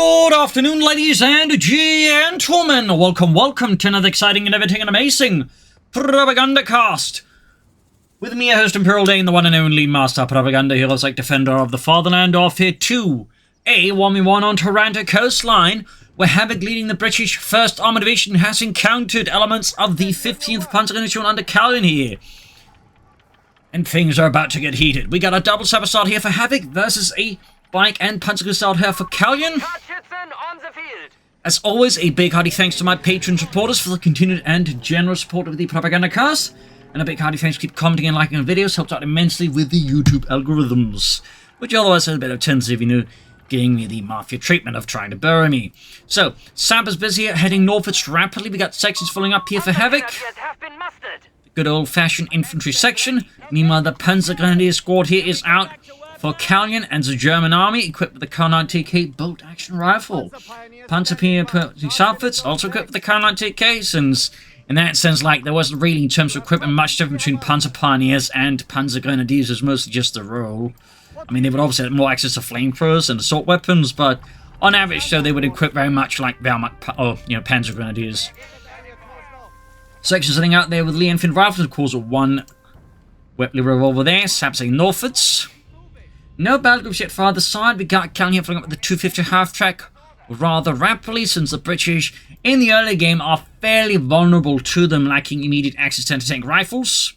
Good afternoon, ladies and gentlemen. Welcome to another exciting and everything and amazing Propagandacast. With me, your host Imperial Dane, the one and only Master Propaganda Heroes like Defender of the Fatherland, off here to a 1v1 on Taranto Coastline, where Havoc, leading the British 1st Armoured Division, has encountered elements of the 15th Panzergrenadier under Calyon here. And things are about to get heated. We got a double saber start here for Havoc versus a bike and Panzergrenadier start here for Calyon. As always, a big hearty thanks to my Patreon supporters for the continued and generous support of the Propagandacast. And a big hearty thanks to keep commenting and liking the videos, helps out immensely with the YouTube algorithms, which otherwise has a bit of tendency of, giving me the mafia treatment of trying to bury me. So, Saber's busy heading northwards rapidly. We got sections filling up here for Havoc. Good old-fashioned infantry section. Meanwhile, the Panzergrenadier squad here is out for Calyon and the German army, equipped with the Carnage DAK bolt-action rifle. Panzergrenadier outfits also equipped with the Carnage DAK, since in that sense, there wasn't really, in terms of equipment, much difference between Panzer Pioneers and Panzergrenadiers. It was mostly just the role. I mean, they would obviously have more access to flamethrowers and assault weapons, but on average, though, they would equip very much like Panzergrenadiers. Sections sitting out there with Lee Infantry rifles, of course, one Webley revolver there, sapsing northwards. No battlegroups yet farther side. We got Calyon here filling up with the 250 half-track rather rapidly, since the British in the early game are fairly vulnerable to them, lacking immediate access to anti-tank rifles.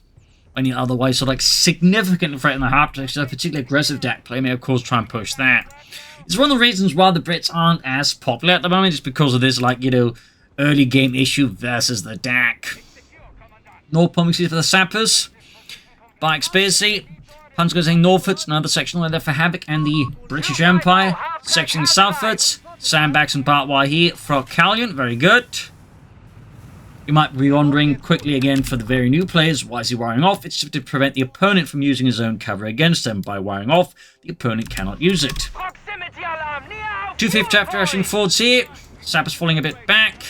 Any otherwise, significant threat in the half-track, so a particularly aggressive DAK play may, of course, try and push that. It's one of the reasons why the Brits aren't as popular at the moment, just because of this, early game issue versus the DAK. North Pomixes for the sappers. Bikes busy. Panzergrenadier northwards, another section there for Havoc and the British Empire. Section southwards. Sandbags and barbed wire here for Calyon. Very good. You might be wondering quickly again for the very new players, why is he wiring off? It's to prevent the opponent from using his own cover against them. By wiring off, the opponent cannot use it. 250 after rushing forwards here. Sappers falling a bit back.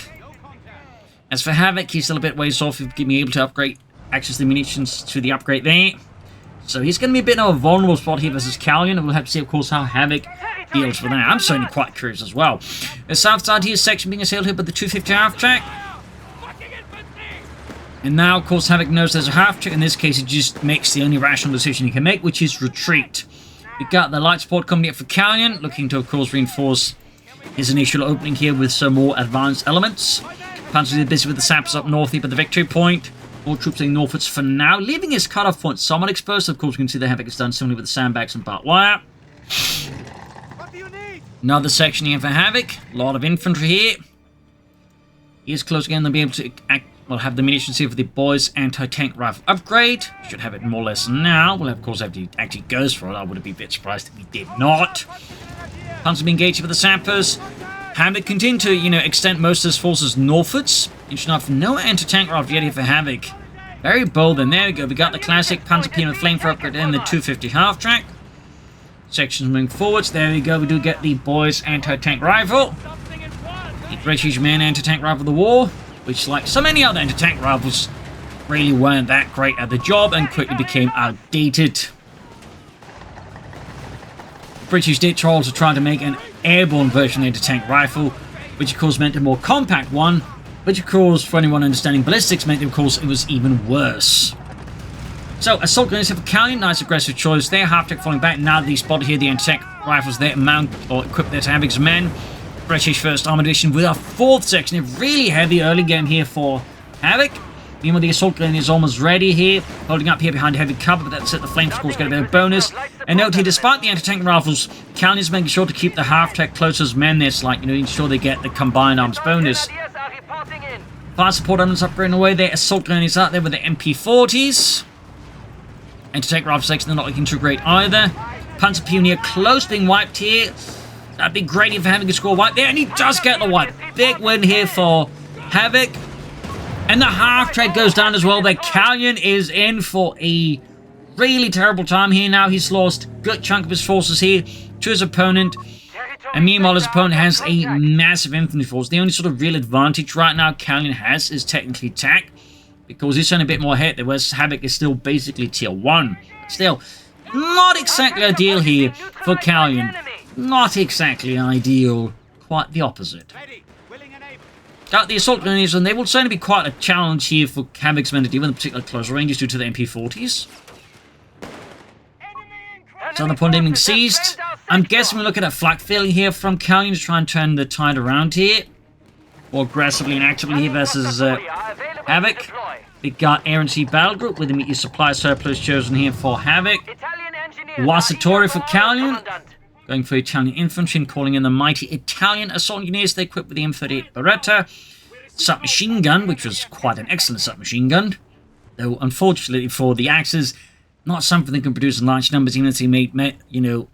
As for Havoc, he's still a bit ways off of being able to upgrade, access the munitions to the upgrade there. So he's going to be a bit of a vulnerable spot here versus Calyon, and we'll have to see, of course, how Havoc deals with that. I'm certainly quite curious as well. The south side here, section being assailed here by the 250 half-track. And now, of course, Havoc knows there's a half-track. In this case, he just makes the only rational decision he can make, which is retreat. We've got the light support coming up for Calyon, looking to, of course, reinforce his initial opening here with some more advanced elements. Panzergrenadier busy with the saps up north here by the victory point. More troops heading northwards for now, leaving his cutoff point somewhat exposed. Of course, we can see the Havoc is done similarly with the sandbags and barbed wire. Another section here for Havoc. A lot of infantry here. He is close again. They'll be able to have the munitions here for the boys anti-tank rifle upgrade. Should have it more or less now. We'll, of course, have to actually goes for it. I would be a bit surprised if he did not. Panzer being engaged with the sappers. Havoc continue to, extend most of his forces northwards. Interesting enough, no anti-tank rifle yet here for Havoc. Very bold, and there we go. We got the classic Panzer P with flamethrower upgrade and the 250 half-track. Sections moving forwards. There we go. We do get the boys anti-tank rifle. The British main anti-tank rifle of the war, which, like so many other anti-tank rifles, really weren't that great at the job and quickly became outdated. The British did try also trying to make an airborne version of the anti-tank rifle, which of course meant a more compact one, which of course, for anyone understanding ballistics, meant of course it was even worse. So, assault grenades for Calyon, nice aggressive choice there. Half-track falling back. Now that they spotted here the anti-tank rifles there, mount or equipped there to Havoc's men. British 1st Armoured Division with our 4th section. A really heavy early game here for Havoc. Meanwhile, the assault grenade is almost ready here. Holding up here behind heavy cover, but that's it. The flame scores get a bit of bonus. And note here, despite the anti-tank rifles, Calyon is making sure to keep the half-track close as men. This, ensure they get the combined arms bonus. Fire support elements upgrading away there. Assault grenades out there with the MP40s. Anti-tank rifle section, they're not looking too great either. Panzer Pioneer close being wiped here. That'd be great if Havoc could score wipe there, and he does get the wipe. Big win here for Havoc. And the half-track goes down as well there. Calyon is in for a really terrible time here now. He's lost a good chunk of his forces here to his opponent. And meanwhile, his opponent has a massive infantry force. The only sort of real advantage right now Calyon has is technically TAC, because he's only a bit more hit, whereas Havoc is still basically tier 1. Still, not exactly ideal here for Calyon. Not exactly ideal quite the opposite. Got the assault grenadiers, and they will certainly be quite a challenge here for Havoc's men to deal with, in particular close ranges due to the MP40s. Southern point being seized. I'm guessing we're looking at flak filling here from Calyon to try and turn the tide around here. More aggressively and actively here versus Havoc. We got Air and Sea Battlegroup with immediate supply surplus chosen here for Havoc. Guastatori for Calyon. Going for Italian infantry and calling in the mighty Italian assault engineers. They equipped with the M38 Beretta. Submachine gun, which was quite an excellent submachine gun. Though, unfortunately for the Axes, not something they can produce in large numbers, even if they made, you know,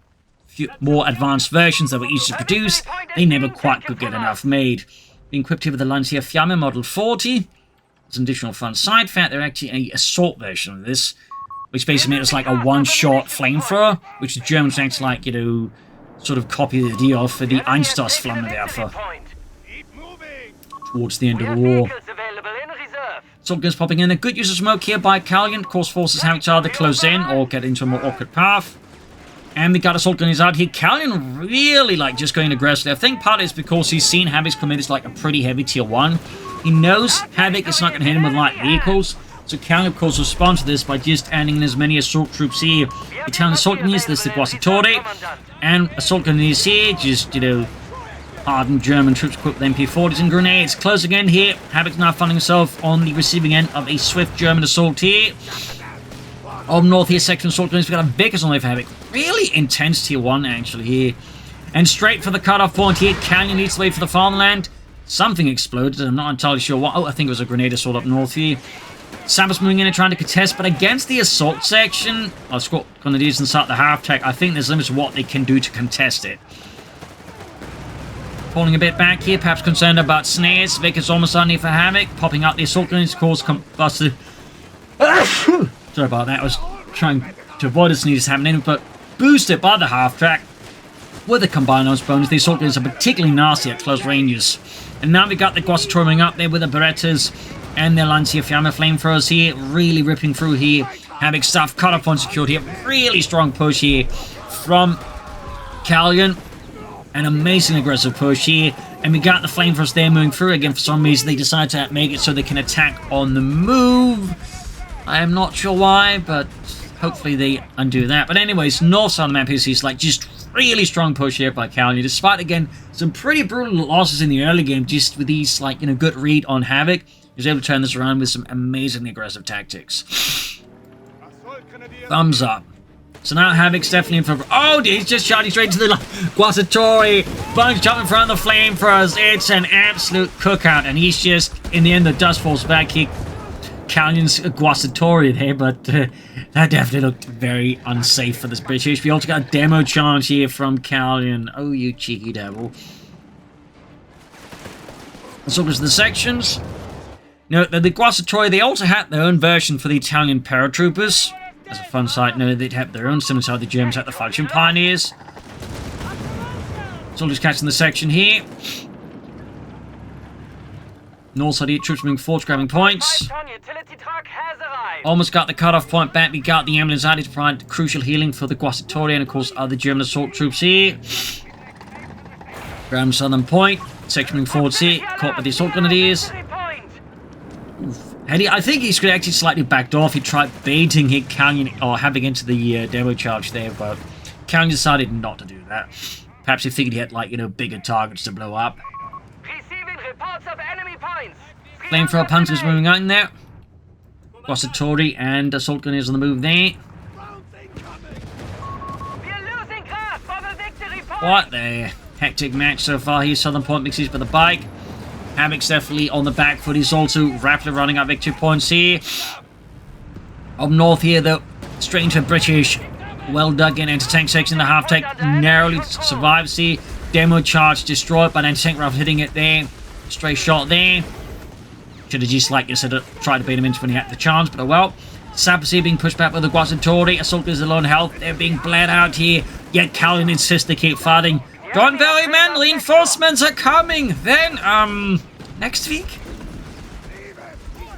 more advanced versions that were easy to produce. They never quite could get enough made. Being equipped here with the Lancia Fiamme Model 40. There's an additional front side fact. They're actually an assault version of this, which basically made it like a one-shot flamethrower, which the Germans actually like, you know, sort of copy the idea of for the Einstoßflammenwerfer towards the end of the war. Assault guns popping in. A good use of smoke here by Calyon. Of course, forces Havoc to either close in or get into a more awkward path. And we got assault guns out here. Calyon really like just going aggressively. I think partly it's because he's seen Havoc's commit as like a pretty heavy tier 1. He knows Havoc is not going to hit him with light vehicles. So Calyon, of course, responds to this by just adding in as many assault troops here. Italian assault gunners, there's the Guastatori. And assault gunners here, just, you know, hardened German troops equipped with MP40s and grenades. Closing in here. Havoc's now finding himself on the receiving end of a swift German assault here. Up north here, section assault gunners. We've got a Vickers on the way for Havoc. Really intense tier 1, actually, here. And straight for the cutoff point here. Calyon needs to wait for the farmland. Something exploded. I'm not entirely sure what. Oh, I think it was a grenade assault up north here. Sabas moving in and trying to contest, but against the assault section, Squad Grenadiers inside the half-track, I think there's limits to what they can do to contest it. Falling a bit back here, perhaps concerned about snares. Vickers almost on here for Havoc, popping out the assault grenades, of course, busted. Sorry about that, I was trying to avoid a sneeze happening, but boosted by the half-track. With the combined arms bonus, the assault grenades are particularly nasty at close ranges. And now we got the Guastatori moving up there with the Berettas. And the Lancia Fiamme flamethrowers here, really ripping through here. Havoc stuff, cut off on secured here. Really strong push here from Calyon. An amazing aggressive push here. And we got the flamethrowers there moving through. Again, for some reason, they decide to make it so they can attack on the move. I am not sure why, but hopefully they undo that. But anyways, north side of the map here sees like just really strong push here by Calyon. Despite, again, some pretty brutal losses in the early game, just with these, like, you know, good read on Havoc. He was able to turn this around with some amazingly aggressive tactics. Thumbs up. So now Havoc's definitely in for... Oh, he's just shot straight to the Guastatori. Bunch jumping in front of the flamethrowers. It's an absolute cookout. And he's just, in the end, the dust falls back. Calyon's Guastatori there, but that definitely looked very unsafe for this British. We also got a demo charge here from Calyon. Oh, you cheeky devil. Let's look at the sections. Now, the Guastatori, they also had their own version for the Italian paratroopers. As a fun side note, they'd have their own, similar to how the Germans had the Falchion Pioneers. Soldiers catching the section here. North side here, troops moving forward, grabbing points. Almost got the cutoff point back. We got the ambulance out to provide crucial healing for the Guastatori and, of course, other German assault troops here. Graham Southern Point. Section moving forward here, caught by the assault grenadiers. And I think he's actually slightly backed off. He tried baiting hit Calyon or having into the demo charge there, but Calyon decided not to do that. Perhaps he figured he had, like, you know, bigger targets to blow up. Receiving reports of enemy points. Flamethrower Panzers moving out in there. Guastatori and assault grenadiers on the move there. What the hectic match so far here. Southern Point mixes by the bike. Havoc's definitely on the back foot. He's also rapidly running up victory points here. Up north here, though, straight into a British well dug in anti-tank section. The half-tank narrowly survives here. Demo charge destroyed by an anti-tank rifle hitting it there. Stray shot there. Should have just, like I said, tried to bait him into when he had the chance, but oh well. Sappers here being pushed back with the Guastatori. Assault is alone health. They're being bled out here. Yet Calyon insists they keep fighting. Don't worry, men. Reinforcements are coming. Then, next week?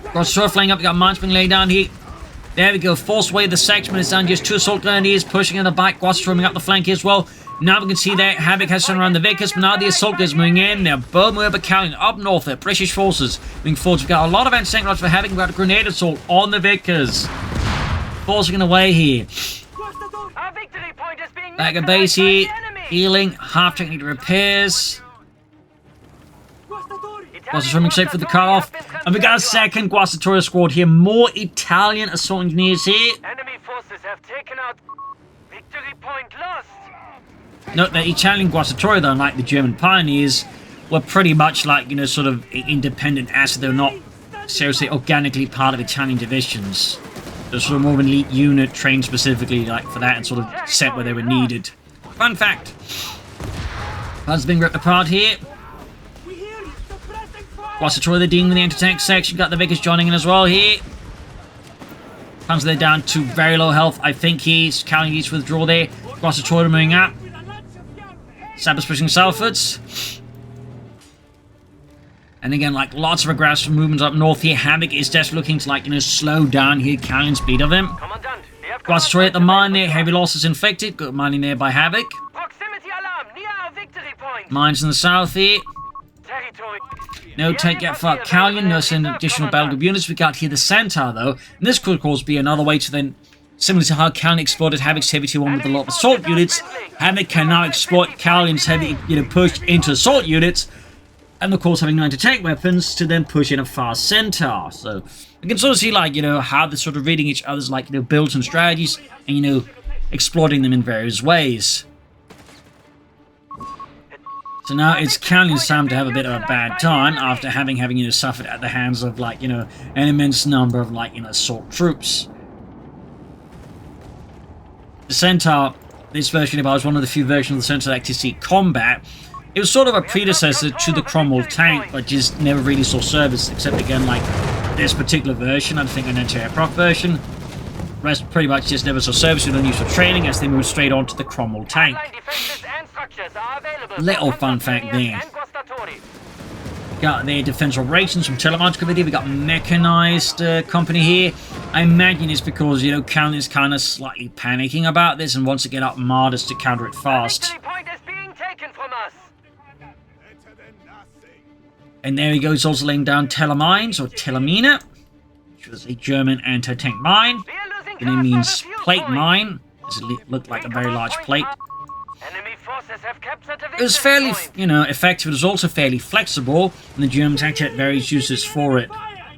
Guastatori flying up. We got mines being laid down here. There we go. Force away the section. It's down just two assault grenadiers pushing in the back. Guastatori up the flank as well. Now we can see that Havoc has turned around the Vickers, but now the assault is moving in. They're both moving up Calyon, up north there. British forces moving forward. We've got a lot of anti-tank rockets for Havoc. We've got a grenade assault on the Vickers. Forcing away here. Our victory point is being Back at base here. neutralized by the enemy. Healing. Half-tank need repairs. Guastatori swimming safe for the cutoff. And we got a second Guastatori squad here. More Italian assault engineers here. Enemy forces have taken out. Victory point lost. Note that Italian Guastatori, though, unlike the German pioneers, were pretty much like, you know, sort of independent as they're not seriously organically part of Italian divisions. They're sort of more of an elite unit trained specifically like for that and sort of set where they were needed. Fun fact. Panzer's being ripped apart here. Guastatori, they're dealing with the anti-tank section. Got the Vickers joining in as well here. Panzer, they're down to very low health. I think he's Calyon needs to withdraw there. Guastatori moving up. Sabba's pushing southwards. And again, like, lots of aggressive movements up north here. Havoc is just looking to, like, you know, slow down here Calyon's speed of him. Guastatori at the mine there. Heavy losses inflicted. Good mining there by Havoc. Proximity alarm near our victory point. Mines in the south here. Territory. No take yet for Calyon. No send additional Battlegroup units. We got here the Centaur, though. And this could, of course, be another way to then, similar to how Calyon exploited Havoc's Heavy Tier 1 with a lot of assault units, Havoc can now exploit Calyon's heavy, you know, push into assault units, and of course having 9 tank weapons to then push in a fast Centaur. So we can sort of see, like, you know, how they're sort of reading each other's, like, you know, builds and strategies, and, you know, exploiting them in various ways. So now it's Calyon's time to have a bit of a bad time after having you know, suffered at the hands of, like, you know, an immense number of, like, you know, assault troops. The Centaur, this version of ours, one of the few versions of the Centaur that actually see combat. It was sort of a predecessor to the Cromwell tank, but just never really saw service, except again, like, this particular version, I think an anti-aircraft version. The rest pretty much just never saw service with used for training as they moved straight on to the Cromwell tank. Little fun fact there. Got their defense operations from Telemarch Committee. We got mechanized company here. I imagine it's because, you know, Calyon is kind of slightly panicking about this and wants to get armadas to counter it fast. And there he goes, also laying down Telemines or Telemina, which was a German anti-tank mine. The name means plate mine. It looked like a very large plate. It was fairly, you know, effective. It was also fairly flexible, and the Germans actually had various uses for it.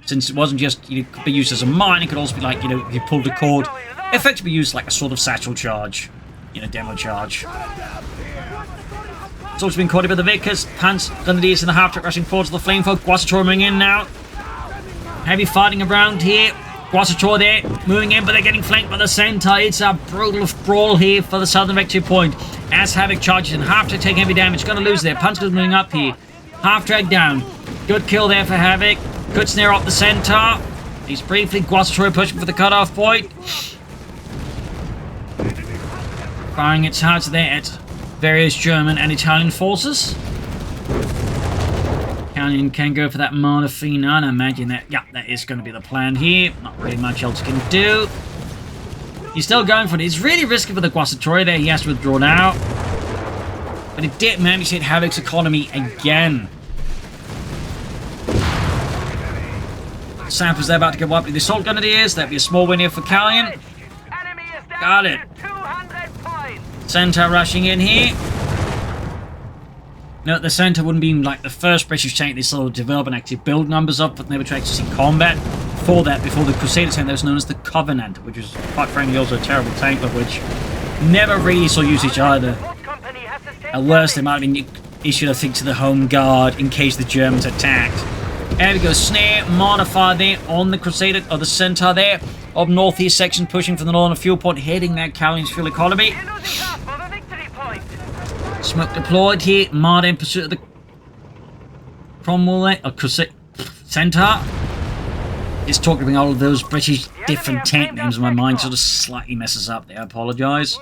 Since it wasn't just, you know, could be used as a mine, it could also be like, you know, if you pulled the cord, effectively used like a sort of satchel charge, you know, demo charge. It's also been caught up by the Vickers. Panzergrenadiers in the half-track rushing forward to the flamethrower. Guastatori moving in now. Heavy fighting around here. Guastatori there, moving in, but they're getting flanked by the Centaur. It's a brutal brawl here for the southern victory point. As Havoc charges in, half-track taking heavy damage. Gonna lose there. Panzer's moving up here. Half-track down. Good kill there for Havoc. Good snare off the Centaur. He's briefly Guastatori pushing for the cutoff point. Firing its hearts there at various German and Italian forces. Calyon can go for that Martha-Fina, and I imagine that, yeah, that is going to be the plan here. Not really much else he can do. He's still going for it. It's really risky for the Guastatori there. He has to withdraw now. But it did manage to hit Havoc's economy again. Samples there about to get wiped with the assault grenadiers. That'd be a small win here for Calyon. Got it. Centaur rushing in here. No, the Centaur wouldn't be like the first British tank they sort of develop and actually build numbers up, but never tried to see combat. Before that, before the Crusader tank, that was known as the Covenant, which was quite frankly also a terrible tank, but which never really saw usage either. At worst, they might have been issued, I think, to the Home Guard in case the Germans attacked. There we go, snare modifier there on the Crusader, or the Centaur there, of northeast section, pushing from the northern fuel point, hitting that Calyon's fuel economy. Smoke deployed here, Marder in pursuit of the Cromwell there, or Centaur. Just talking about all of those British different tank names in my mind sort of slightly messes up there, I apologise.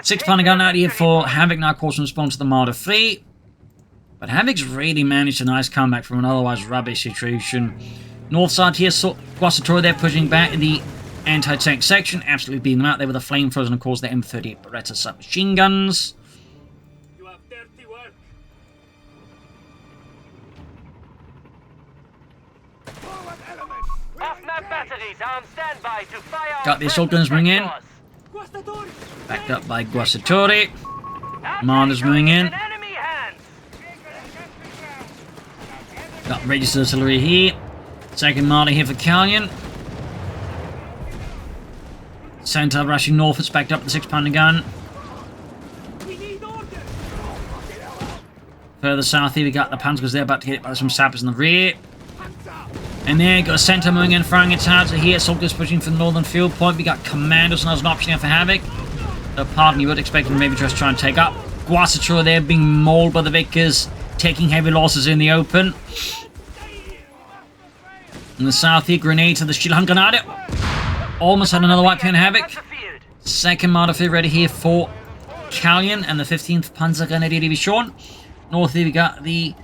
6-pounder gun out here for Havoc, now of course in response to the Marder 3. But Havoc's really managed a nice comeback from an otherwise rubbish situation. North side here, Guastatori there pushing back in the anti-tank section, absolutely beating them out there with the flamethrowers and of course the M38 Beretta submachine guns. Anti-aircraft batteries are on standby to fire. Got the assault gunners moving in. Backed up by Guastatori. Armada's moving in. Enemy hands. Got registered artillery here. Second Armada here for Calyon. Centaur rushing north. It's backed up with the 6-pounder gun. Further south here, we got the Panzers there, about to get hit by some sappers in the rear. And there, got a Centaur moving in, firing its howitzer here. Soldiers pushing for the northern field point. We got Commandos as an option here for Havoc. Pardon, you would expect them maybe just try and take up. Guasatura there being mauled by the Vickers, taking heavy losses in the open. In the south here, grenade to the Shield Grenadier. Almost had another white pin Havoc. Second Marder ready here for Calyon and the 15th Panzergrenadier Division. North here we got the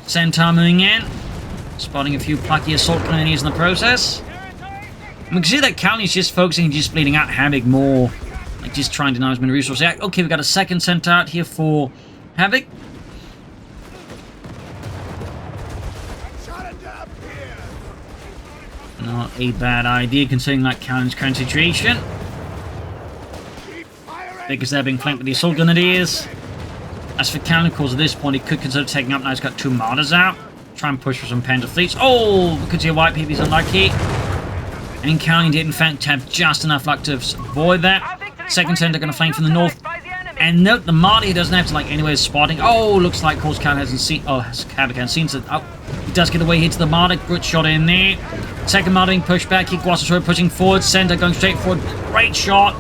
Centaur moving in. Spotting a few plucky assault grenadiers in the process. And we can see that Calyon's just focusing, just bleeding out Havoc more. Like just trying to deny as many resources. Yeah, okay, we got a second Centaur out here for Havoc. Not a bad idea considering like Calyon's current situation. Because they're being flanked with the assault grenadiers. As for Calyon, of course, at this point, he could consider taking up. Now he's got 2 Martyrs out. Try and push for some Panzer fleets. Oh, because your white PB's unlucky. And Calyon did, in fact, have just enough luck to avoid that. Second Centaur going to flank from the north. And note, the Martyr he doesn't have to, like, anywhere spotting. Oh, looks like, of course, Calyon hasn't seen. Oh, Havoc hasn't seen. So, oh, he does get away here to the Martyr. Good shot in there. Second Martyr being pushed back. Guasatura pushing forward. Centaur going straight forward. Great shot.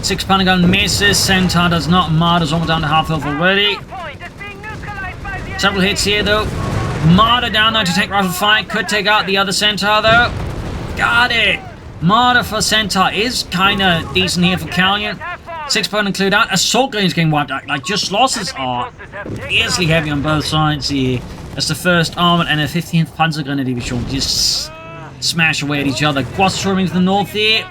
6-pounder gun misses. Centaur does not. Martyr's almost down to half health already. Several hits here though. Martyr down there to take rifle fire. Could take out the other Centaur though. Got it. Martyr for Centaur is kind of decent here for Calyon. 6-pounder include out. Assault grenades getting wiped out. Like just losses are fiercely heavy on both sides here. That's the 1st Armoured and the 15th Panzergrenadier Division just smash away at each other. Guasatura to the north here.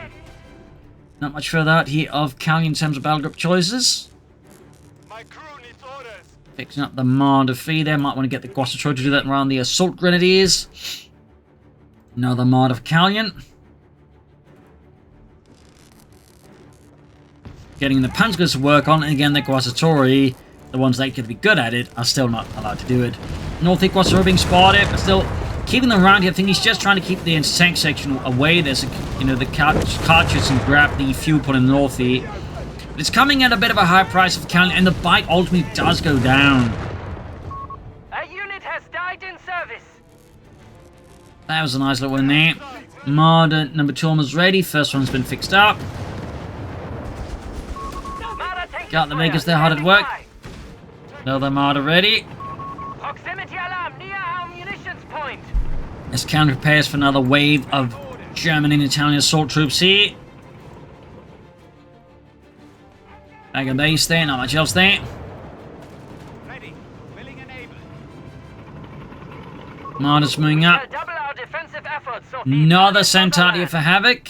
Not much further out here of Calyon in terms of Battlegroup choices. My crew needs orders. Fixing up the Marder Fee there. Might want to get the Guasatura to do that around the Assault Grenadiers. Another Marder for Calyon. Getting the Panzers to work on, and again the Guasatori, the ones that could be good at it, are still not allowed to do it. North Guasatura being spotted, but still keeping them around here. I think he's just trying to keep the tank section away. There's, the cartridges and grab the fuel point in the north here. But it's coming at a bit of a high price for Calyon, and the bike ultimately does go down. A unit has died in service. That was a nice little one there. Marder number 2 almost ready. First one's been fixed up. Got the Vegas there hard at work. Another Marder ready. Proximity alarm near our munitions point. As Calyon prepares for another wave of German and Italian assault troops here. Back of base there, not much else there. Ready. Willing and able. Marder's moving up. Double our defensive efforts, so Another Centaur here for Havoc.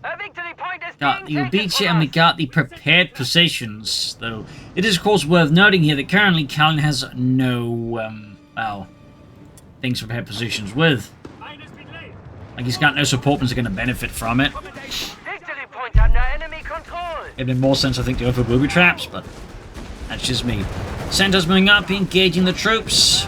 a victory point is Got the being taken Ubici from and we us. got the prepared positions, though. It is, of course, worth noting here that currently Calyon has no, well, things for prepared positions with. Like, he's got no support ones that are going to benefit from it. Victory point under enemy control. It'd make more sense, I think, to go for booby traps, but that's just me. Centaur's moving up, engaging the troops.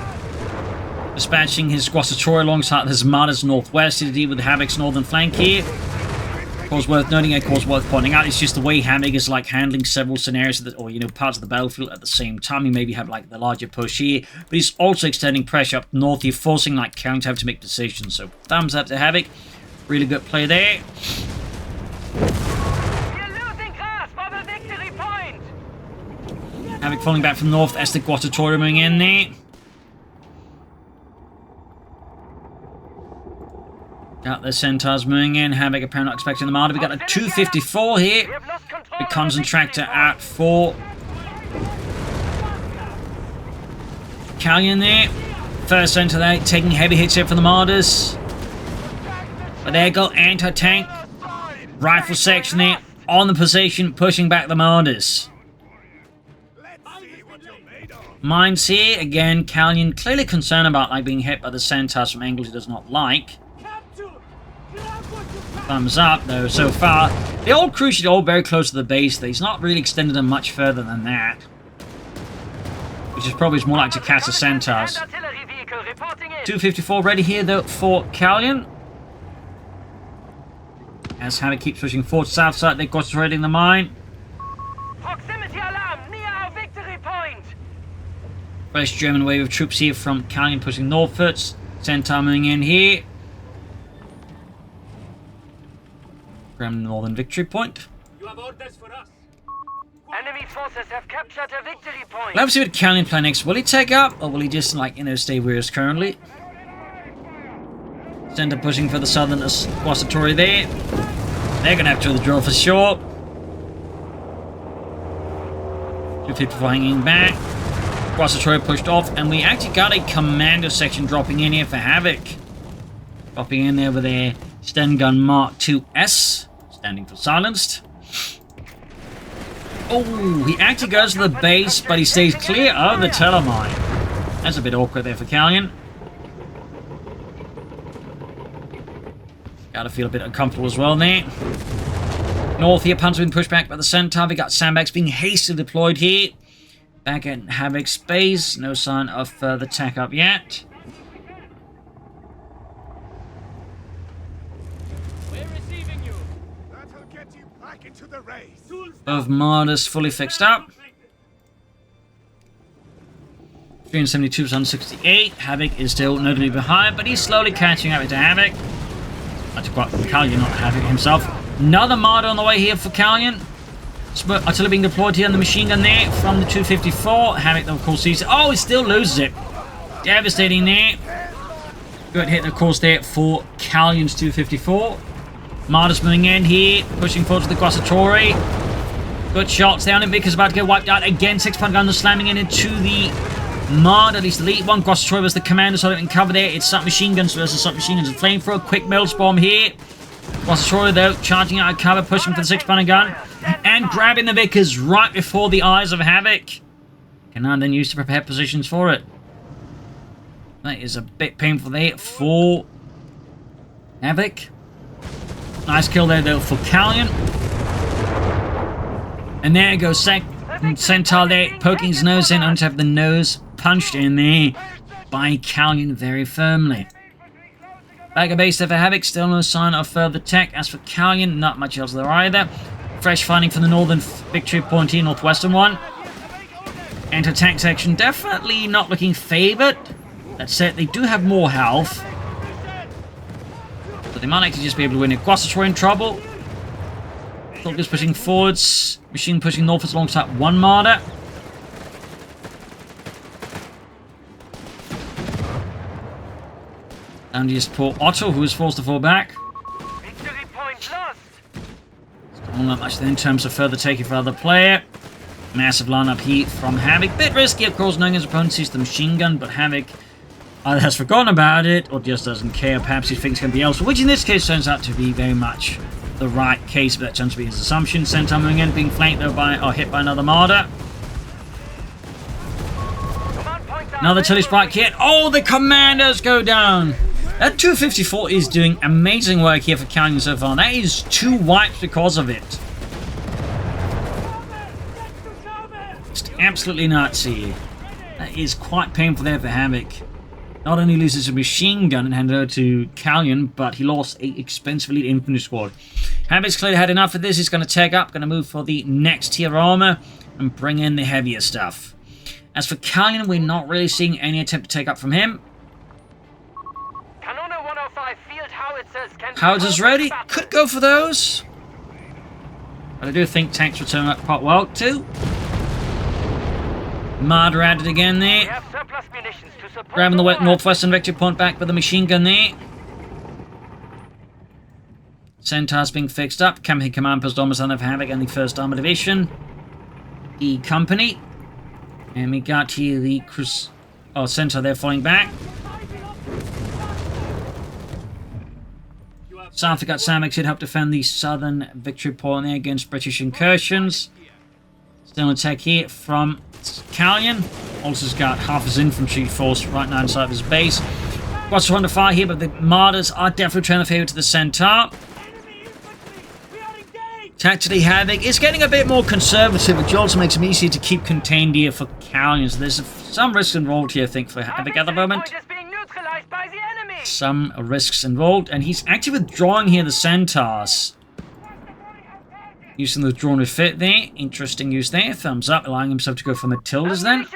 Dispatching his Guasatura alongside his Martyrs northwest to deal with Havoc's northern flank here. Of course, worth noting, of course, worth pointing out, it's just the way Havoc is, like, handling several scenarios, or, parts of the battlefield at the same time. You maybe have, like, the larger push here, but he's also extending pressure up north here, forcing, like, Calyon to have to make decisions. So, thumbs up to Havoc. Really good play there. We're losing grasp of a victory point. Havoc falling back from north as the Guasatura moving in there. Got the Centaurs moving in. Havoc apparently not expecting the Marder. We got a 254 here. We have lost control The of the Concentractor victory at 4. Calyon there. First Centaur there, taking heavy hits here from the Martyrs. But there you go, anti-tank. Rifle section there, on the position, pushing back the Martyrs. Mines here. Again, Calyon clearly concerned about like being hit by the centaurs from angles he does not like. Thumbs up, though, so far. The old crew should all very close to the base. He's not really extended them much further than that. Which is probably more like to catch the centaurs. 254 ready here, though, for Calyon. As Havoc keeps pushing forward south side, they're concentrating the mine. Proximity alarm near our victory point. Fresh German wave of troops here from Calyon pushing northwards. Centaur moving in here. Graham Northern victory point. You have orders for us. Enemy forces have captured a victory point. Let's see what Calyon plan next. Will he take up, or will he just, like, stay where he is currently? Center pushing for the southern Quasitory there. They're going to have to withdraw for sure. 254 hanging back. Quasitory pushed off, and we actually got a commando section dropping in here for Havoc. Dropping in there with their Sten Gun Mark IIS, standing for silenced. Oh, he actually goes to the base, but he stays clear of the telemine. That's a bit awkward there for Calyon. Gotta feel a bit uncomfortable as well there. North here, Panzer being pushed back by the Centaur. We got sandbags being hastily deployed here. Back at Havoc's base, no sign of further attack up yet. Both Martyrs fully fixed up. 372 to 168. Havoc is still notably behind, but he's slowly catching up to Havoc. That's quite Calyon, not Havoc himself. Another Martyr on the way here for Calyon. Artillery being deployed here on the machine gun there from the 254. Havoc, of course, sees it. Oh, he still loses it. Devastating there. Good hit, of course, there for Calyon's 254. Martyrs moving in here, pushing forward to the Quasitory. Good shots there on him because about to get wiped out again. 6-point gun slamming into the Martyr, at least the lead one. Quasitory was the commander, so they can cover there. It's submachine guns versus submachine guns and flamethrower. Quick mills bomb here. Quasitory, though, charging out of cover, pushing for the 6-point gun. And grabbing the Vickers right before the eyes of Havoc. Can now then use to prepare positions for it. That is a bit painful there for Havoc. Nice kill there, though, for Calyon. And there goes Centaur there, poking his nose in, only to have the nose punched in there by Calyon very firmly. Back at base there for Havoc, still no sign of further tech. As for Calyon, not much else there either. Fresh fighting from the northern victory point here, northwestern one. Anti-tank section definitely not looking favoured. That said, they do have more health. So they might actually just be able to win it. Quasitory in trouble. Soldiers pushing forwards. Machine pushing northwards alongside one Martyr. And just poor Otto, who is forced to fall back. Victory point lost. Still not much there in terms of further taking for other player. Massive lineup here from Havoc. Bit risky, of course, knowing his opponent sees the machine gun, but Havoc either has forgotten about it or just doesn't care. Perhaps he thinks it can be elsewhere, which in this case turns out to be very much the right case, but that turns to be his assumption. Centaur moving in, being flanked though by, or hit by another Martyr. Another telestrike hit. Oh, the commandos go down. That 254 is doing amazing work here for Calyon so far. That is 2 wipes because of it. Just absolutely nuts here. That is quite painful there for Havoc. Not only loses a machine gun and handed over to Calyon, but he lost an expensive elite infantry squad. Havoc's clearly had enough of this. He's going to take up, going to move for the next tier armor and bring in the heavier stuff. As for Calyon, we're not really seeing any attempt to take up from him. Canona 105 field howitzers Howitzers ready. Could go for those. But I do think tanks will turn up quite well too. Martyr added again We there. have surplus munitions to support Grabbing the war. northwestern victory point back with the machine gun there. Centaurs being fixed up. Campaign command post almost on of Havoc and the 1st Armoured Division. E Company. And we got here the Centaur there falling back. South we got Sandbags here to help defend the southern victory point there against British incursions. Still an attack here from Calyon. Also has got half his infantry force right now inside of his base. What's trying to fire here, but the Martyrs are definitely trying to favor to the center. Tactically, Havoc is getting a bit more conservative, which also makes him easier to keep contained here for Calyon. So there's some risks involved here, I think, for Havoc at the moment. Some risks involved, and he's actually withdrawing here the Centaurs. Using the withdrawn refit there. Interesting use there. Thumbs up, allowing himself to go for Matildas then.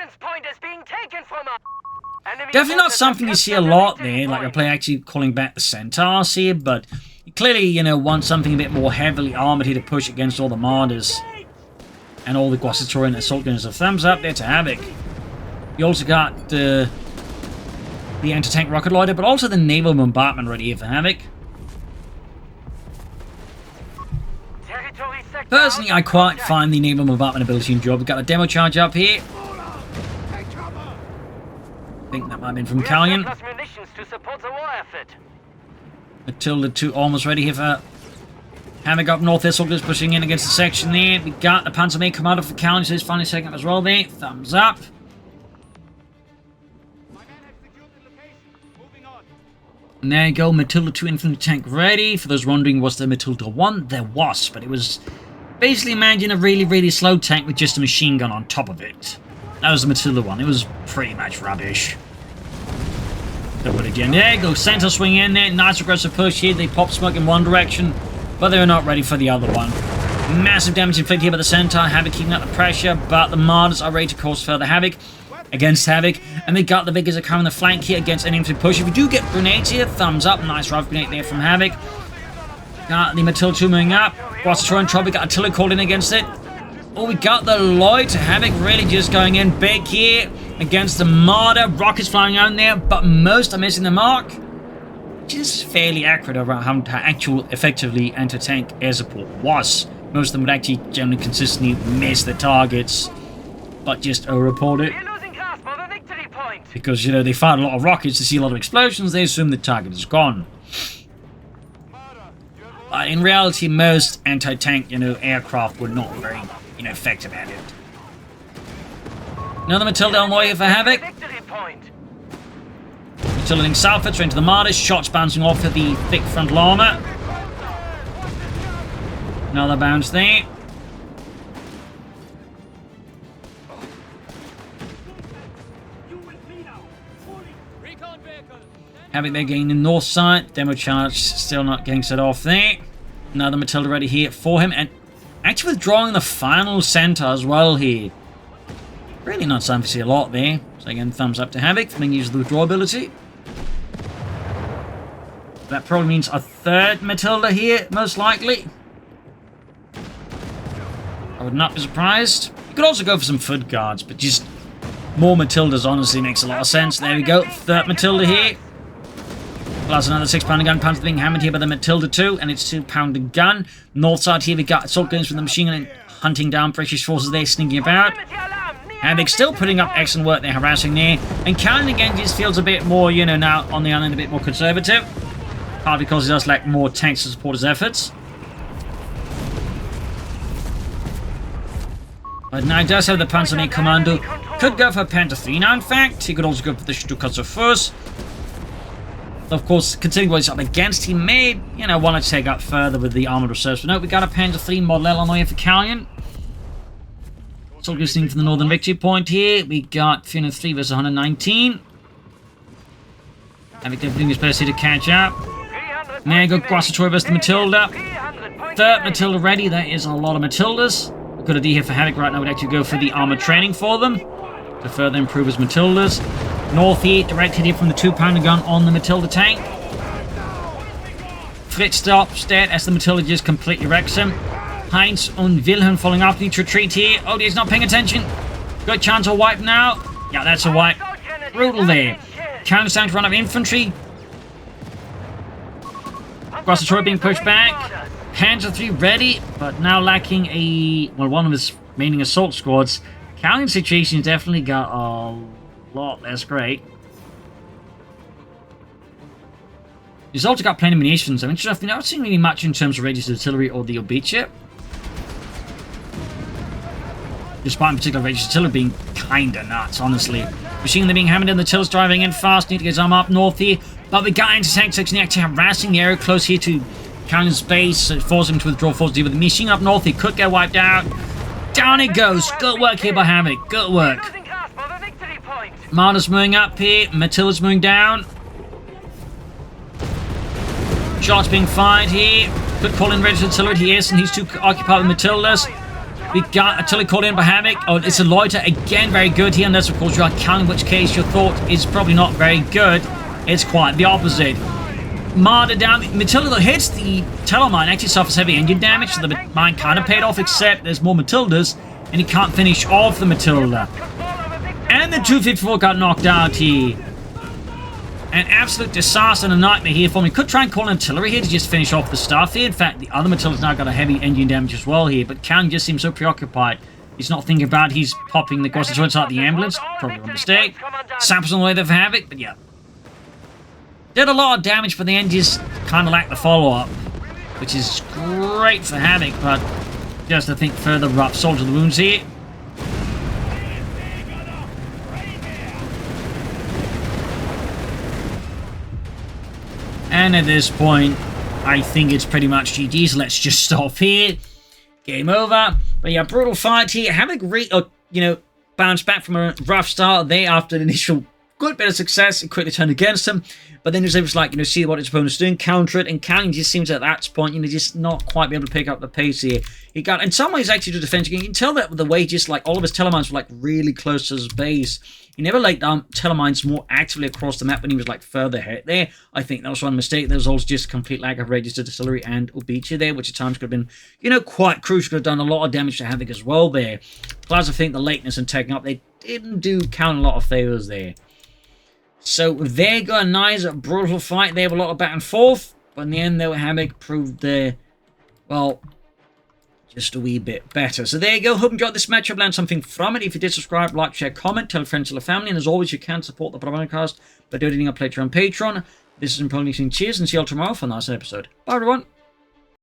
Definitely not something you see a lot there, like a player actually calling back the Centaurs here, but you clearly, you know, want something a bit more heavily armored here to push against all the Martyrs and all the Guastatorian assault gunners. So thumbs up there to Havoc. You also got the anti-tank rocket loader, but also the naval bombardment ready here for Havoc. Personally, I quite find the naval bombardment ability enjoyable. We've got a demo charge up here. I think that might have been from Calyon. Matilda 2 almost ready here for Havoc up north. This soldiers pushing in against the section there. We got the Panzer main commander for Calyon, so he's finally taking up as well there. Thumbs up. And there you go, Matilda 2 infantry tank ready. For those wondering, was there Matilda 1? There was, but it was basically managing a really, really slow tank with just a machine gun on top of it. That was the Matilda 1. It was pretty much rubbish. Double it again. There you go, center swing in there. Nice aggressive push here. They pop smoke in one direction, but they're not ready for the other one. Massive damage inflicted here by the Centaur. Havoc keeping up the pressure, but the Martyrs are ready to cause further havoc against Havoc. And they got the Vickers are coming the flank here against an infantry push. If you do get grenades here, thumbs up. Nice rifle grenade there from Havoc. Got the Matilda 2 moving up. What's throwing trouble? Got artillery called in against it. Oh, we got the Lloyd. Havoc really just going in big here against the Martyr. Rockets flying out in there, but most are missing the mark. Which is fairly accurate around how actual effectively anti-tank air support was. Most of them would actually generally consistently miss the targets, but just report it. Because, you know, they fired a lot of rockets to see a lot of explosions, they assume the target is gone. But in reality, most anti-tank, you know, aircraft were not very, you know, effective at it. Another Matilda on the way here for Havoc. Matilda heading southwards, straight into the Martyrs. Shots bouncing off of the thick frontal armor. Another bounce there. Havoc there getting the north side. Demo charge still not getting set off there. Another Matilda ready here for him. And actually withdrawing the final center as well here. Really not something to see a lot there. So again, thumbs up to Havoc for being used the withdraw ability. That probably means a third Matilda here, most likely. I would not be surprised. You could also go for some foot guards, but just more Matildas honestly makes a lot of sense. There we go, third Matilda here. Plus another 6-pounder gun, Panzer being hammered here by the Matilda 2, and its 2-pounder gun. North side here, we got assault guns from the machine gun hunting down British forces there, sneaking about. Havoc still putting up excellent work there, harassing there. And Calyon again just feels a bit more, you know, now on the island, a bit more conservative. Partly because he does lack more tanks to support his efforts. But now he does have the Panzer main commando. Could go for Panther 3 now, in fact. He could also go for the Stukazer first. Of course, considering what he's up against, he may, you know, want to take up further with the armored reserves. But no, we got a Panzer 3 Model L on the way for Calyon. So listening for the Northern Victory Point here. We got 303 versus 119. Havoc definitely doing his best here to catch up. There you go, Guastatorian versus the Matilda. Third Matilda ready. That is a lot of Matildas. A good idea here for Havoc right now would actually go for the armor training for them to further improve his Matildas. North here, directed here from the 2-pounder gun on the Matilda tank. Fritz stops dead as the Matilda just completely wrecks him. Heinz and Wilhelm falling off, need to retreat here. Oh, he's not paying attention. Good chance of wipe now. Yeah, that's a wipe. Brutal there. Calyon's starting to run out of infantry. Guastatorian being pushed back. Panzer 3 ready, but now lacking one of his remaining assault squads. Calyon's situation definitely got a lot less great. He's also got plenty of munitions. I'm interested, I've not seen really much in terms of radius artillery or the obit yet. despite in particular Rage Artillery being kinda nuts, honestly. Machine gun being hammered in, the Till's driving in fast, need to get his arm up north here, but we got into tank section actually harassing the area close here to Calyon's base, forcing him to withdraw forces here with the machine up north. He could get wiped out. Down it goes. Good work here by Havoc. Good work. Marder's moving up here. Matilda's moving down. Shots being fired here. Could call in Rage Artillery. He is, and he's too occupied with Matilda's. We got artillery called in by Havoc. Oh, it's a loiter again. Very good here, unless of course you are Calyon, in which case your thought is probably not very good. It's quite the opposite. Marder down. Matilda that hits the Telemine actually suffers heavy engine damage, so the mine kind of paid off, except there's more Matildas, and he can't finish off the Matilda. And the 254 got knocked out here. An absolute disaster and a nightmare here for me. Could try and call an artillery here to just finish off the stuff here. In fact, the other Matilda's now got a heavy engine damage as well here, but Calyon just seems so preoccupied. He's not thinking about he's popping the course inside the ambulance. Probably a mistake. Samples on the way there for Havoc, but yeah. Did a lot of damage, but the end just kind of lacked the follow-up, which is great for Havoc, but just I think further rough soldier the wounds here. And at this point, I think it's pretty much GG's. Let's just stop here. Game over. But yeah, brutal fight here. Havoc, bounced back from a rough start there after an initial good bit of success. It quickly turned against him. But then he was able to, see what his opponent's doing, counter it, and Calyon just seems at that point, just not quite be able to pick up the pace here. He got, in some ways, actually, to defense. You can tell that with the way just, all of his telemines were, really close to his base. He never laid down telemines more actively across the map when he was, further ahead there. I think that was one mistake. There was also just a complete lack of registered artillery and Ubichi there, which at times could have been, quite crucial. Could have done a lot of damage to Havoc as well there. Plus, I think the lateness and taking up, they didn't do Calyon a lot of favors there. So there got a nice brutal fight. They have a lot of back and forth, but in the end, though, Havoc proved just a wee bit better. So there you go. Hope you enjoyed this matchup. Learned something from it. If you did, subscribe, like, share, comment, tell a friend, tell a family, and as always, you can support the Propagandacast by donating a pledge on Patreon. This is Impulsion. Cheers, and see you all tomorrow for a nice episode. Bye, everyone.